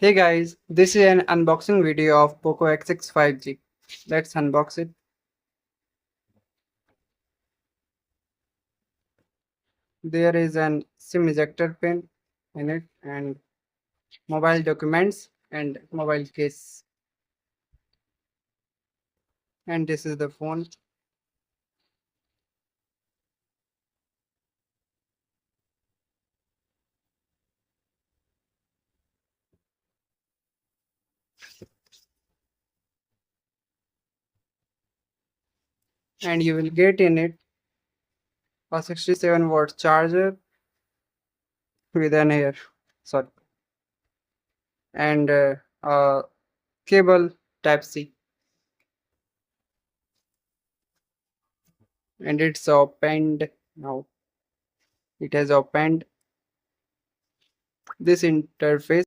Hey guys, this is an unboxing video of Poco X6 5G. Let's unbox it. There is an SIM ejector pin in it and mobile documents and mobile case. And this is the phone. And you will get in it a 67-watt charger with an air, sorry, and a cable Type C. And it's opened now. It has opened this interface.